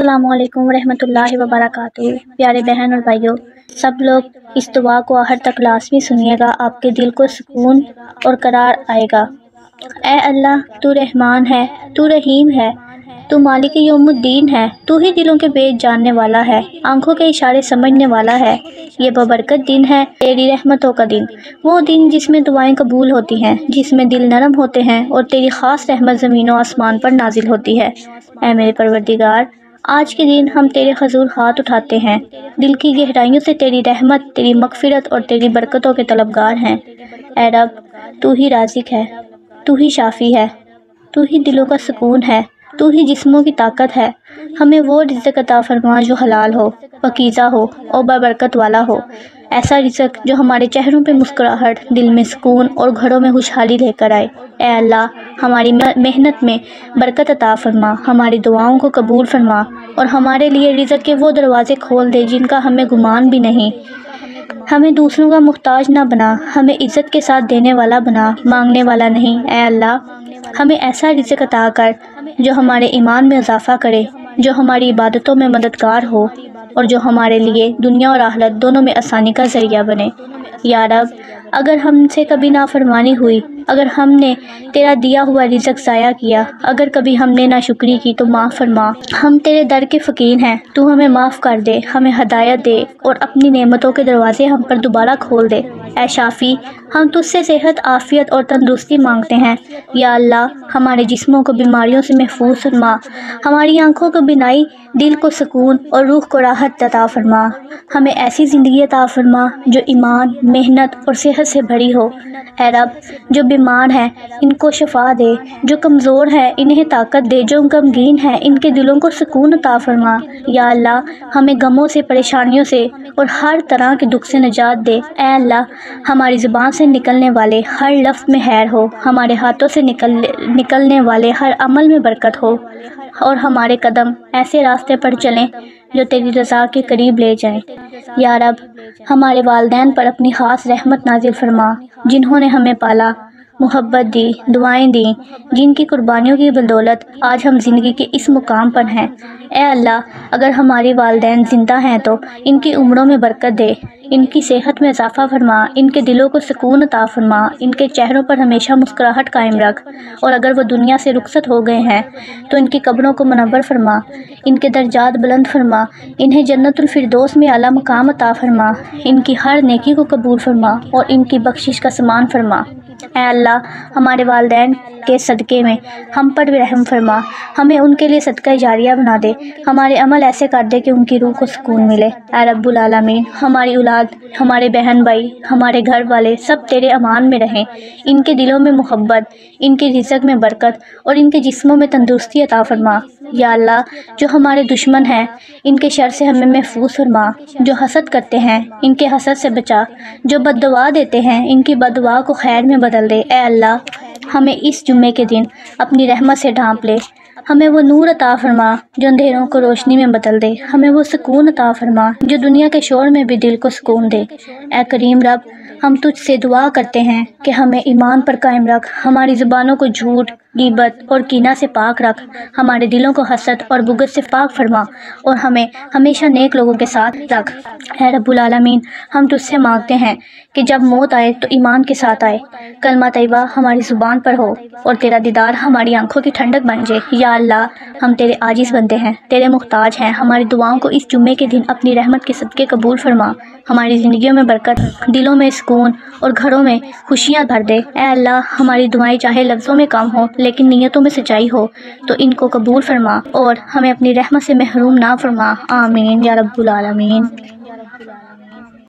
السلام علیکم ورحمۃ اللہ وبرکاتہ۔ پیارے بہن اور بھائیوں، سب لوگ اس دعا کو آخر تک لازمی سنیے گا، آپ کے دل کو سکون اور قرار آئے گا۔ اے اللہ، تو رحمان ہے، تو رحیم ہے، تو مالک یوم الدین ہے، تو ہی دلوں کے بیچ جاننے والا ہے، آنکھوں کے اشارے سمجھنے والا ہے۔ یہ ببرکت دن ہے، تیری رحمتوں کا دن، وہ دن جس میں دعائیں قبول ہوتی ہیں، جس میں دل نرم ہوتے ہیں اور تیری خاص رحمت زمین و آسمان پر نازل ہوتی ہے۔ اے میرے پروردگار، آج کے دن ہم تیرے حضور ہاتھ اٹھاتے ہیں، دل کی گہرائیوں سے تیری رحمت، تیری مغفرت اور تیری برکتوں کے طلبگار ہیں۔ اے رب، تو ہی رازق ہے، تو ہی شافی ہے، تو ہی دلوں کا سکون ہے، تو ہی جسموں کی طاقت ہے۔ ہمیں وہ رزق عطا فرما جو حلال ہو، پاکیزہ ہو اور بابرکت والا ہو، ایسا رزق جو ہمارے چہروں پہ مسکراہٹ، دل میں سکون اور گھروں میں خوشحالی لے کر آئے۔ اے اللہ، ہماری محنت میں برکت عطا فرما، ہماری دعاؤں کو قبول فرما اور ہمارے لیے رزق کے وہ دروازے کھول دے جن کا ہمیں گمان بھی نہیں۔ ہمیں دوسروں کا محتاج نہ بنا، ہمیں عزت کے ساتھ دینے والا بنا، مانگنے والا نہیں۔ اے اللہ، ہمیں ایسا رزق عطا کر جو ہمارے ایمان میں اضافہ کرے، جو ہماری عبادتوں میں مددگار ہو اور جو ہمارے لیے دنیا اور آخرت دونوں میں آسانی کا ذریعہ بنے۔ یا رب، اگر ہم سے کبھی نافرمانی ہوئی، اگر ہم نے تیرا دیا ہوا رزق ضائع کیا، اگر کبھی ہم نے ناشکری کی تو معاف فرما۔ ہم تیرے در کے فقیر ہیں، تو ہمیں معاف کر دے، ہمیں ہدایت دے اور اپنی نعمتوں کے دروازے ہم پر دوبارہ کھول دے۔ اے شافی، ہم تجھ سے صحت، عافیت اور تندرستی مانگتے ہیں۔ یا اللہ، ہمارے جسموں کو بیماریوں سے محفوظ فرما، ہماری آنکھوں کو بینائی، دل کو سکون اور روح کو راحت عطا فرما۔ ہمیں ایسی زندگی عطا فرما جو ایمان، محنت اور صحت سے بھری ہو۔ اے رب، جو بیمار ہیں ان کو شفا دے، جو کمزور ہیں انہیں طاقت دے، جو غمگین ہیں ان کے دلوں کو سکون عطا فرما۔ یا اللہ، ہمیں غموں سے، پریشانیوں سے اور ہر طرح کے دکھ سے نجات دے۔ اے اللہ، ہماری زبان سے نکلنے والے ہر لفظ میں خیر ہو، ہمارے ہاتھوں سے نکلنے والے ہر عمل میں برکت ہو اور ہمارے قدم ایسے راستے پر چلیں جو تیری رضا کے قریب لے جائیں۔ یا رب، ہمارے والدین پر اپنی خاص رحمت نازل فرما، جنہوں نے ہمیں پالا، محبت دی، دعائیں دیں، جن کی قربانیوں کی بدولت آج ہم زندگی کے اس مقام پر ہیں۔ اے اللہ، اگر ہمارے والدین زندہ ہیں تو ان کی عمروں میں برکت دے، ان کی صحت میں اضافہ فرما، ان کے دلوں کو سکون عطا فرما، ان کے چہروں پر ہمیشہ مسکراہٹ قائم رکھ، اور اگر وہ دنیا سے رخصت ہو گئے ہیں تو ان کی قبروں کو منور فرما، ان کے درجات بلند فرما، انہیں جنت الفردوس میں اعلیٰ مقام عطا فرما، ان کی ہر نیکی کو قبول فرما اور ان کی بخشش کا سامان فرما۔ اے اللہ، ہمارے والدین کے صدقے میں ہم پر بھی رحم فرما، ہمیں ان کے لیے صدقہ جاریہ بنا دے، ہمارے عمل ایسے کر دے کہ ان کی روح کو سکون ملے۔ اے رب العالمین، ہماری اولاد، ہمارے بہن بھائی، ہمارے گھر والے سب تیرے امان میں رہیں، ان کے دلوں میں محبت، ان کے رزق میں برکت اور ان کے جسموں میں تندرستی عطا فرما۔ یا اللہ، جو ہمارے دشمن ہیں ان کے شر سے ہمیں محفوظ فرما، جو حسد کرتے ہیں ان کے حسد سے بچا، جو بد دعا دیتے ہیں ان کی بد دعا کو خیر میں بدل دے۔ اے اللہ، ہمیں اس جمعے کے دن اپنی رحمت سے ڈھانپ لے، ہمیں وہ نور عطا فرما جو اندھیروں کو روشنی میں بدل دے، ہمیں وہ سکون عطا فرما جو دنیا کے شور میں بھی دل کو سکون دے۔ اے کریم رب، ہم تجھ سے دعا کرتے ہیں کہ ہمیں ایمان پر قائم رکھ، ہماری زبانوں کو جھوٹ، غیبت اور کینہ سے پاک رکھ، ہمارے دلوں کو حسد اور بغض سے پاک فرما اور ہمیں ہمیشہ نیک لوگوں کے ساتھ رکھ۔ اے رب العالمین، ہم تجھ سے مانگتے ہیں کہ جب موت آئے تو ایمان کے ساتھ آئے، کلمہ طیبہ ہماری زبان پر ہو اور تیرا دیدار ہماری آنکھوں کی ٹھنڈک بن جائے۔ یا اللہ، ہم تیرے عاجز بندے ہیں، تیرے محتاج ہیں، ہماری دعاؤں کو اس جمعے کے دن اپنی رحمت کے صدقے قبول فرما، ہماری زندگیوں میں برکت، دلوں میں سکون اور گھروں میں خوشیاں بھر دے۔ اے اللہ، ہماری دعائیں چاہے لفظوں میں کم ہو لیکن نیتوں میں سچائی ہو تو ان کو قبول فرما اور ہمیں اپنی رحمت سے محروم نہ فرما۔ آمین یا رب العالمین۔